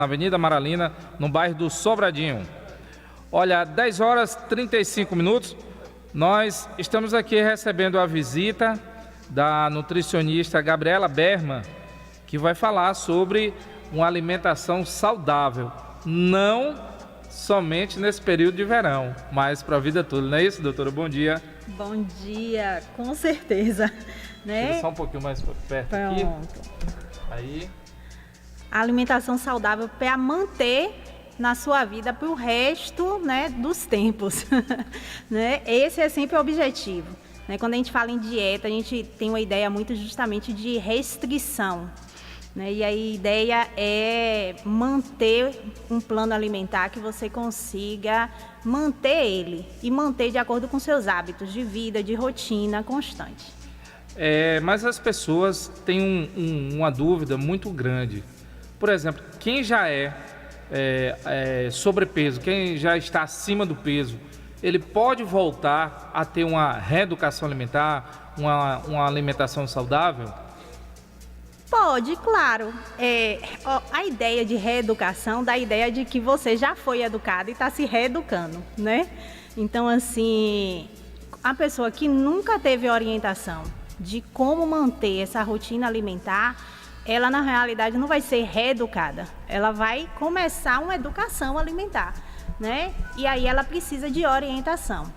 na Avenida Maralina, no bairro do Sobradinho. Olha, 10 horas e 35 minutos, nós estamos aqui recebendo a visita da nutricionista Gabriela Berman, que vai falar sobre uma alimentação saudável, não somente nesse período de verão, mas para a vida toda, não é isso, doutora? Bom dia. Bom dia, com certeza. Né? Chega só um pouquinho mais perto. Pronto. Aqui. Aí. A alimentação saudável para manter na sua vida para o resto, né, dos tempos. Né? Esse é sempre o objetivo. Né? Quando a gente fala em dieta, a gente tem uma ideia muito justamente de restrição. Né? E a ideia é manter um plano alimentar que você consiga manter ele e manter de acordo com seus hábitos de vida, de rotina constante. Mas as pessoas têm uma dúvida muito grande. Por exemplo, quem já é sobrepeso, quem já está acima do peso, ele pode voltar a ter uma reeducação alimentar, uma alimentação saudável? Pode, claro. A ideia de reeducação dá a ideia de que você já foi educado e está se reeducando, né? Então, assim, a pessoa que nunca teve orientação de como manter essa rotina alimentar, ela na realidade não vai ser reeducada, ela vai começar uma educação alimentar, né? E aí ela precisa de orientação.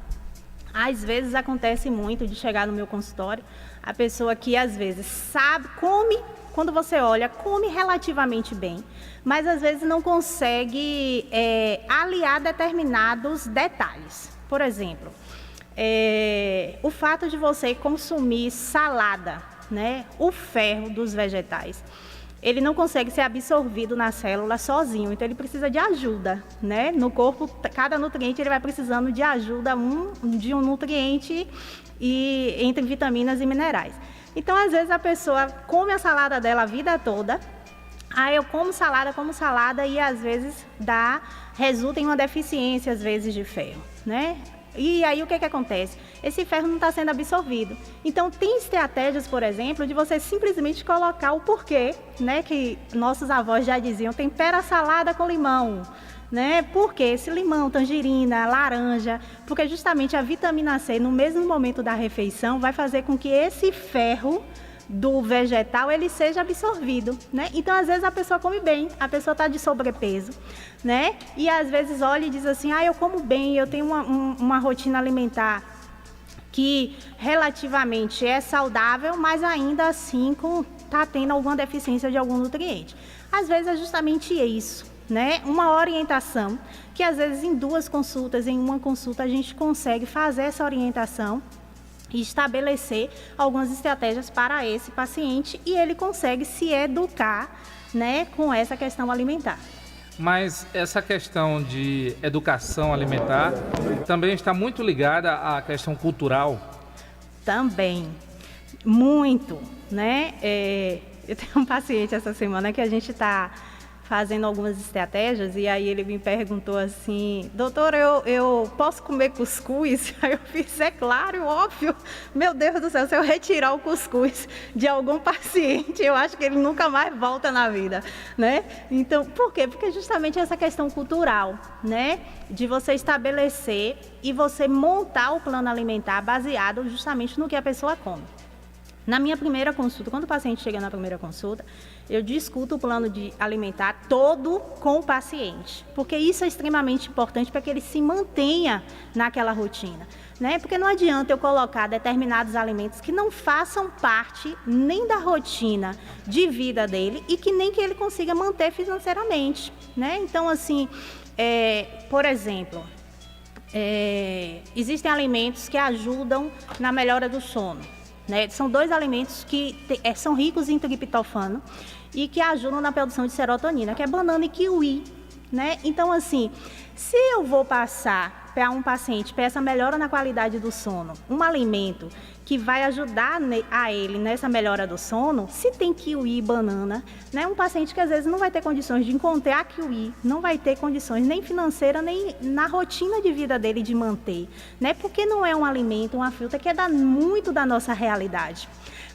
Às vezes acontece muito de chegar no meu consultório, a pessoa que às vezes sabe, come, quando você olha, come relativamente bem, mas às vezes não consegue aliar determinados detalhes. Por exemplo, o fato de você consumir salada, né? O ferro dos vegetais, ele não consegue ser absorvido na célula sozinho, então ele precisa de ajuda, né? No corpo, cada nutriente ele vai precisando de ajuda de um nutriente e entre vitaminas e minerais. Então, às vezes a pessoa come a salada dela a vida toda, aí eu como salada e às vezes resulta em uma deficiência às vezes de ferro, né? E aí o que acontece? Esse ferro não está sendo absorvido. Então tem estratégias, por exemplo, de você simplesmente colocar o porquê, né? Que nossos avós já diziam, tempera a salada com limão, né? Porque esse limão, tangerina, laranja, porque justamente a vitamina C no mesmo momento da refeição vai fazer com que esse ferro do vegetal ele seja absorvido, né? Então às vezes a pessoa come bem, a pessoa está de sobrepeso, né? E às vezes olha e diz assim, eu como bem, eu tenho uma rotina alimentar que relativamente é saudável, mas ainda assim está tendo alguma deficiência de algum nutriente. Às vezes é justamente isso, né? Uma orientação que às vezes em 2 consultas, em uma consulta a gente consegue fazer essa orientação e estabelecer algumas estratégias para esse paciente e ele consegue se educar, né, com essa questão alimentar. Mas essa questão de educação alimentar também está muito ligada à questão cultural? Também, muito, né? Eu tenho um paciente essa semana que a gente está fazendo algumas estratégias e aí ele me perguntou assim, doutora, eu posso comer cuscuz? Aí eu fiz, é claro, óbvio, meu Deus do céu, se eu retirar o cuscuz de algum paciente, eu acho que ele nunca mais volta na vida, né? Então, por quê? Porque justamente essa questão cultural, né? De você estabelecer e você montar o plano alimentar baseado justamente no que a pessoa come. Na minha primeira consulta, quando o paciente chega na primeira consulta, eu discuto o plano alimentar todo com o paciente, porque isso é extremamente importante para que ele se mantenha naquela rotina, né? Porque não adianta eu colocar determinados alimentos que não façam parte nem da rotina de vida dele e que nem que ele consiga manter financeiramente, né? Então, assim, por exemplo, existem alimentos que ajudam na melhora do sono. Né? São 2 alimentos que são ricos em triptofano e que ajudam na produção de serotonina, que é banana e kiwi, né? Então, assim, se eu vou passar para um paciente, para essa melhora na qualidade do sono, um alimento que vai ajudar a ele nessa melhora do sono, se tem kiwi e banana, né? Um paciente que às vezes não vai ter condições de encontrar kiwi, não vai ter condições nem financeira, nem na rotina de vida dele de manter, né? Porque não é um alimento, uma fruta que é muito da nossa realidade.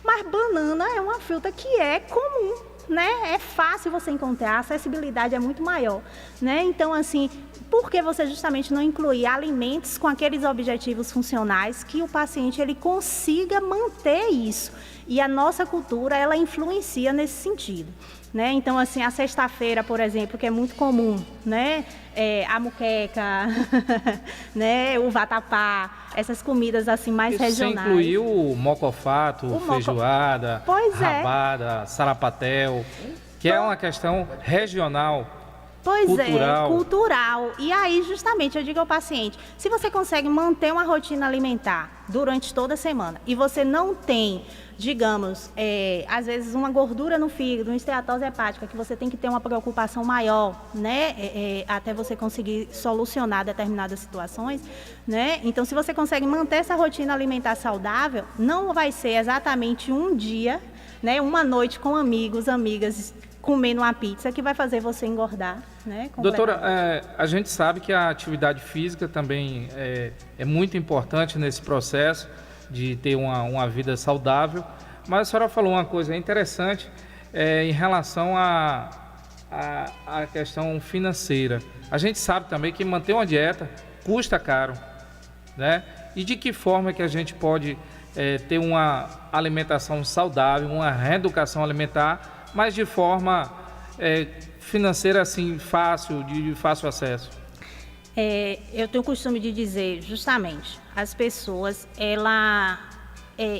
Mas banana é uma fruta que é comum, né? É fácil você encontrar, a acessibilidade é muito maior, né? Então, assim, por que você justamente não incluir alimentos com aqueles objetivos funcionais que o paciente ele consiga manter isso? E a nossa cultura, ela influencia nesse sentido, né? Então, assim, a sexta-feira, por exemplo, que é muito comum, né? A muqueca, né? O vatapá, essas comidas assim mais regionais. Você incluiu o mocofato, feijoada, rabada, sarapatel, que é uma questão regional. Cultural. E aí, justamente, eu digo ao paciente, se você consegue manter uma rotina alimentar durante toda a semana e você não tem, digamos, às vezes uma gordura no fígado, uma esteatose hepática, que você tem que ter uma preocupação maior, né, até você conseguir solucionar determinadas situações, né? Então, se você consegue manter essa rotina alimentar saudável, não vai ser exatamente um dia, né, uma noite com amigos, amigas, comendo uma pizza que vai fazer você engordar, né? Doutora, a gente sabe que a atividade física também é muito importante nesse processo de ter uma vida saudável, mas a senhora falou uma coisa interessante em relação à questão financeira. A gente sabe também que manter uma dieta custa caro, né? E de que forma que a gente pode ter uma alimentação saudável, uma reeducação alimentar, mas de forma financeira assim, de fácil acesso? Eu tenho o costume de dizer, justamente, as pessoas,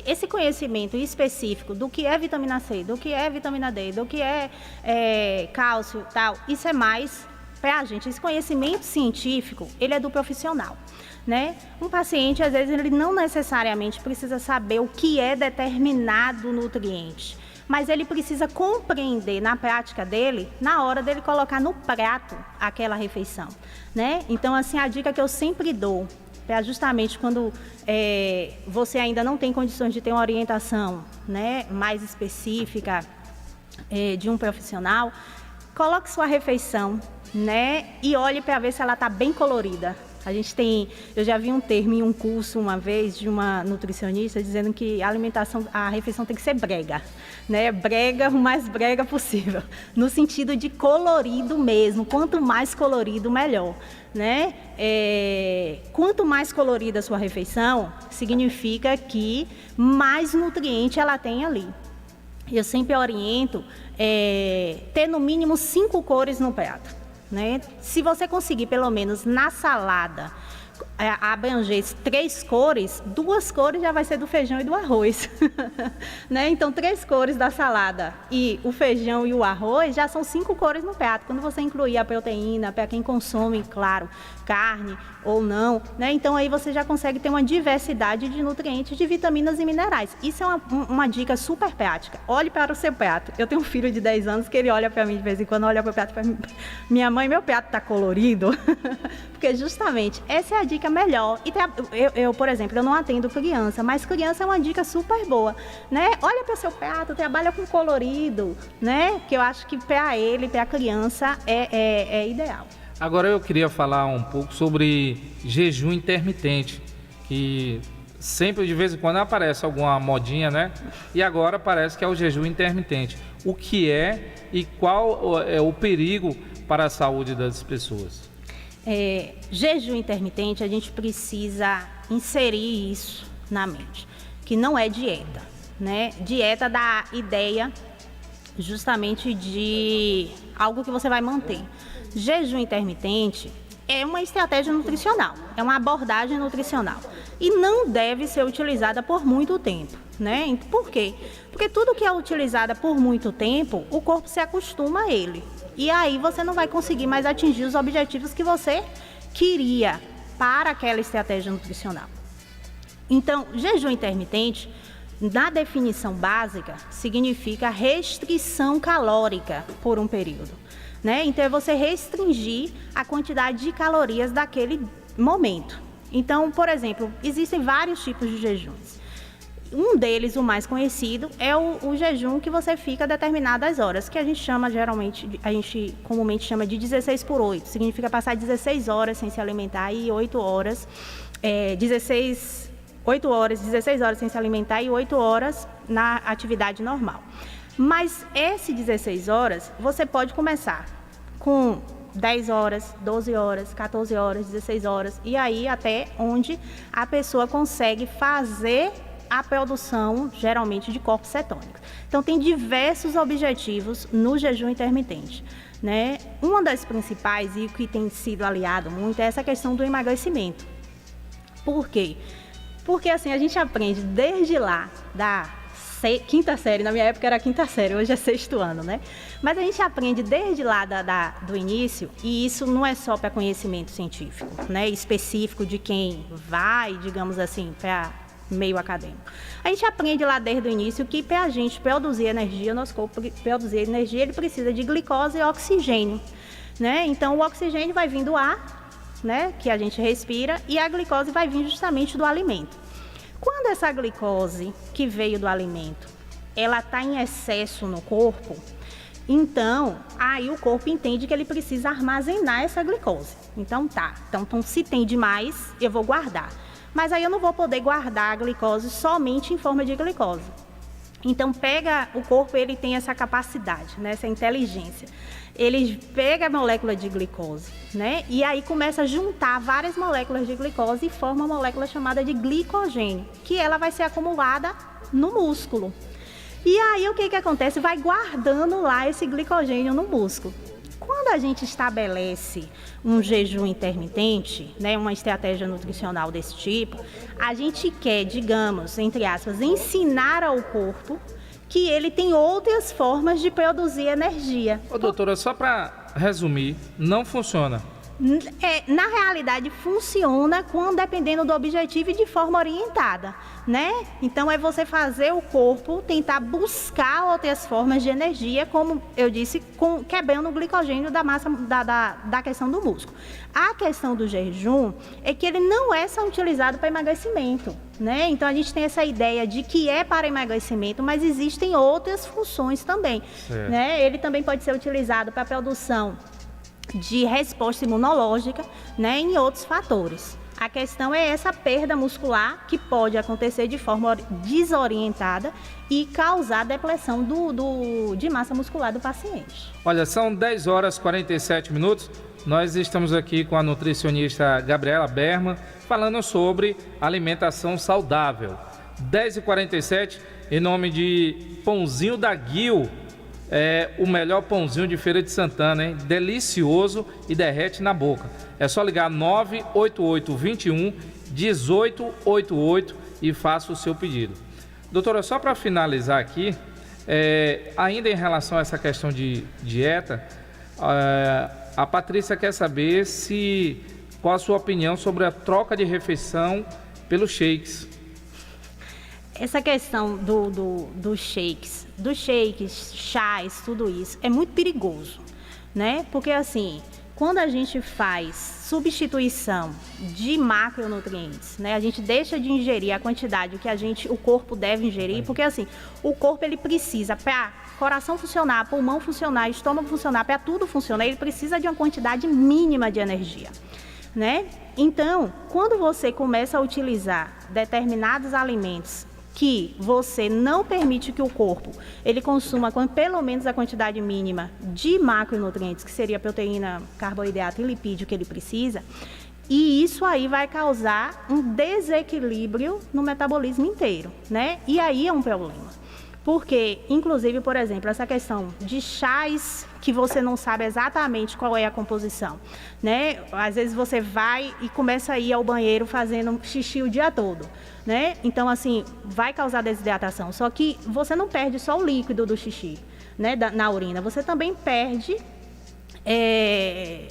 esse conhecimento específico do que é vitamina C, do que é vitamina D, do que é cálcio, tal, isso é mais para a gente. Esse conhecimento científico, ele é do profissional, né? Um paciente, às vezes, ele não necessariamente precisa saber o que é determinado nutriente, mas ele precisa compreender na prática dele, na hora dele colocar no prato aquela refeição, né? Então, assim, a dica que eu sempre dou, é justamente quando você ainda não tem condições de ter uma orientação, né, mais específica de um profissional, coloque sua refeição, né, e olhe para ver se ela está bem colorida. Eu já vi um termo em um curso uma vez de uma nutricionista dizendo que a refeição tem que ser brega, né? Brega, o mais brega possível, no sentido de colorido mesmo. Quanto mais colorido, melhor, né? Quanto mais colorida a sua refeição, significa que mais nutriente ela tem ali. Eu sempre oriento ter no mínimo 5 cores no prato, né? Se você conseguir, pelo menos na salada, abranger 3 cores, 2 cores já vai ser do feijão e do arroz. Né? Então, 3 cores da salada e o feijão e o arroz já são 5 cores no prato. Quando você incluir a proteína, para quem consome, claro, carne ou não, né? Então aí você já consegue ter uma diversidade de nutrientes, de vitaminas e minerais. Isso é uma dica super prática. Olhe para o seu prato. Eu tenho um filho de 10 anos que ele olha para mim de vez em quando, olha para o prato e fala: minha mãe, meu prato está colorido. Porque justamente essa é a dica melhor. E eu, por exemplo, eu não atendo criança, mas criança é uma dica super boa, né? Olha para o seu prato, trabalha com colorido, né? Que eu acho que para ele, para a criança, é ideal. Agora eu queria falar um pouco sobre jejum intermitente, que sempre de vez em quando aparece alguma modinha, né? E agora parece que é o jejum intermitente. O que é e qual é o perigo para a saúde das pessoas? Jejum intermitente, a gente precisa inserir isso na mente, que não é dieta, né? Dieta dá ideia justamente de algo que você vai manter. Jejum intermitente é uma estratégia nutricional, é uma abordagem nutricional e não deve ser utilizada por muito tempo, né? Por quê? Porque tudo que é utilizado por muito tempo, o corpo se acostuma a ele. E aí você não vai conseguir mais atingir os objetivos que você queria para aquela estratégia nutricional. Então, jejum intermitente, na definição básica, significa restrição calórica por um período, né? Então, é você restringir a quantidade de calorias daquele momento. Então, por exemplo, existem vários tipos de jejuns. Um deles, o mais conhecido, é o jejum que você fica determinadas horas, que a gente comumente chama de 16/8. Significa passar 16 horas sem se alimentar e 8 horas, 16 horas sem se alimentar e 8 horas na atividade normal. Mas esse 16 horas, você pode começar com 10 horas, 12 horas, 14 horas, 16 horas, e aí até onde a pessoa consegue fazer a produção, geralmente, de corpos cetônicos. Então, tem diversos objetivos no jejum intermitente, né? Uma das principais, e que tem sido aliado muito, é essa questão do emagrecimento. Por quê? Porque, assim, a gente aprende desde lá, da quinta série, na minha época era quinta série, hoje é sexto ano, né? Mas a gente aprende desde lá do início, e isso não é só para conhecimento científico, né? Específico de quem vai, digamos assim, para meio acadêmico. A gente aprende lá desde o início que para a gente produzir energia, nosso corpo produzir energia, ele precisa de glicose e oxigênio, né? Então o oxigênio vai vir do ar, né, que a gente respira, e a glicose vai vir justamente do alimento. Quando essa glicose que veio do alimento, ela está em excesso no corpo, então aí o corpo entende que ele precisa armazenar essa glicose. Então então se tem demais, eu vou guardar. Mas aí eu não vou poder guardar a glicose somente em forma de glicose. Então o corpo ele tem essa capacidade, né, essa inteligência. Ele pega a molécula de glicose, né, e aí começa a juntar várias moléculas de glicose e forma uma molécula chamada de glicogênio, que ela vai ser acumulada no músculo. E aí o que acontece? Vai guardando lá esse glicogênio no músculo. Quando a gente estabelece um jejum intermitente, né, uma estratégia nutricional desse tipo, a gente quer, digamos, entre aspas, ensinar ao corpo que ele tem outras formas de produzir energia. Ô, doutora, só para resumir, não funciona. Na realidade, funciona dependendo do objetivo e de forma orientada, né? Então, é você fazer o corpo tentar buscar outras formas de energia, como eu disse, quebrando o glicogênio da massa, da questão do músculo. A questão do jejum é que ele não é só utilizado para emagrecimento, né? Então, a gente tem essa ideia de que é para emagrecimento, mas existem outras funções também, né? Ele também pode ser utilizado para a produção de resposta imunológica, né, em outros fatores. A questão é essa perda muscular que pode acontecer de forma desorientada e causar depressão de massa muscular do paciente. Olha, são 10 horas e 47 minutos. Nós estamos aqui com a nutricionista Gabriela Berman falando sobre alimentação saudável. 10h47, em nome de Pãozinho da Guil. É o melhor pãozinho de Feira de Santana, hein? Delicioso e derrete na boca. É só ligar 988-21-1888 e faça o seu pedido. Doutora, só para finalizar aqui, ainda em relação a essa questão de dieta, a Patrícia quer saber qual a sua opinião sobre a troca de refeição pelos shakes. Essa questão dos shakes, chás, tudo isso, é muito perigoso, né? Porque, assim, quando a gente faz substituição de macronutrientes, né? A gente deixa de ingerir a quantidade que o corpo deve ingerir, porque, assim, o corpo, ele precisa, para coração funcionar, pulmão funcionar, estômago funcionar, para tudo funcionar, ele precisa de uma quantidade mínima de energia, né? Então, quando você começa a utilizar determinados alimentos que você não permite que o corpo ele consuma pelo menos a quantidade mínima de macronutrientes, que seria proteína, carboidrato e lipídio que ele precisa, e isso aí vai causar um desequilíbrio no metabolismo inteiro, né? E aí é um problema. Porque, inclusive, por exemplo, essa questão de chás que você não sabe exatamente qual é a composição, né? Às vezes você vai e começa a ir ao banheiro fazendo xixi o dia todo, né? Então, assim, vai causar desidratação. Só que você não perde só o líquido do xixi, né? Na urina, você também perde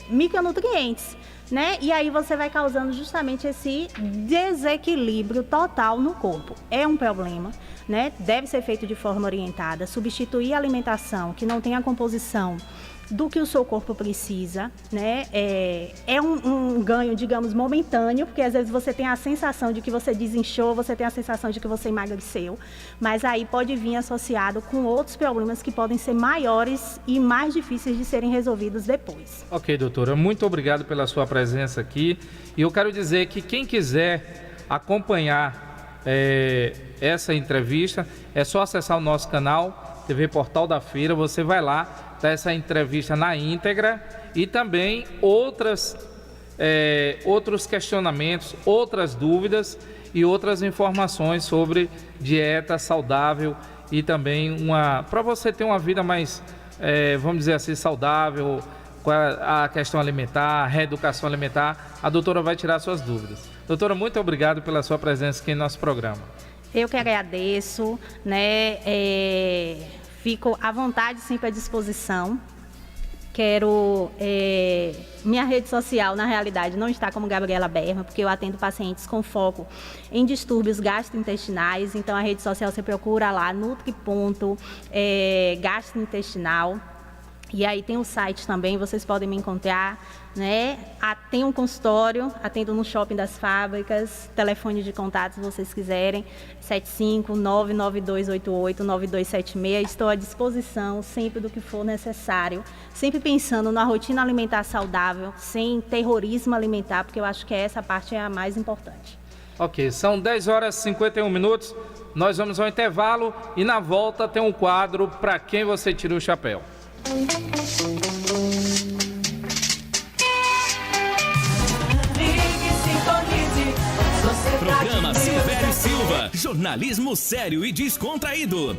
micronutrientes, né? E aí você vai causando justamente esse desequilíbrio total no corpo. É um problema, né? Deve ser feito de forma orientada, substituir a alimentação que não tem a composição do que o seu corpo precisa, né? É um ganho, digamos, momentâneo, porque às vezes você tem a sensação de que você desinchou, você tem a sensação de que você emagreceu, mas aí pode vir associado com outros problemas que podem ser maiores e mais difíceis de serem resolvidos depois. Ok, doutora, muito obrigado pela sua presença aqui. E eu quero dizer que quem quiser acompanhar essa entrevista, é só acessar o nosso canal TV Portal da Feira, você vai lá, tá essa entrevista na íntegra e também outros questionamentos, outras dúvidas e outras informações sobre dieta saudável e também para você ter uma vida mais, vamos dizer assim, saudável, com a questão alimentar, a reeducação alimentar, a doutora vai tirar suas dúvidas. Doutora, muito obrigado pela sua presença aqui no nosso programa. Eu que agradeço, né? Fico à vontade, sempre à disposição. Quero... minha rede social, na realidade, não está como Gabriela Berma, porque eu atendo pacientes com foco em distúrbios gastrointestinais. Então, a rede social você procura lá, Nutri.gastrointestinal. E aí tem o site também, vocês podem me encontrar, né? Tem um consultório, atendo no Shopping das Fábricas, telefone de contato se vocês quiserem, 75992889276. Estou à disposição sempre do que for necessário, sempre pensando na rotina alimentar saudável, sem terrorismo alimentar, porque eu acho que essa parte é a mais importante. Ok, são 10 horas e 51 minutos, nós vamos ao intervalo e na volta tem um quadro Pra Quem Você Tira o Chapéu. Programa Silvério Silva, jornalismo sério e descontraído.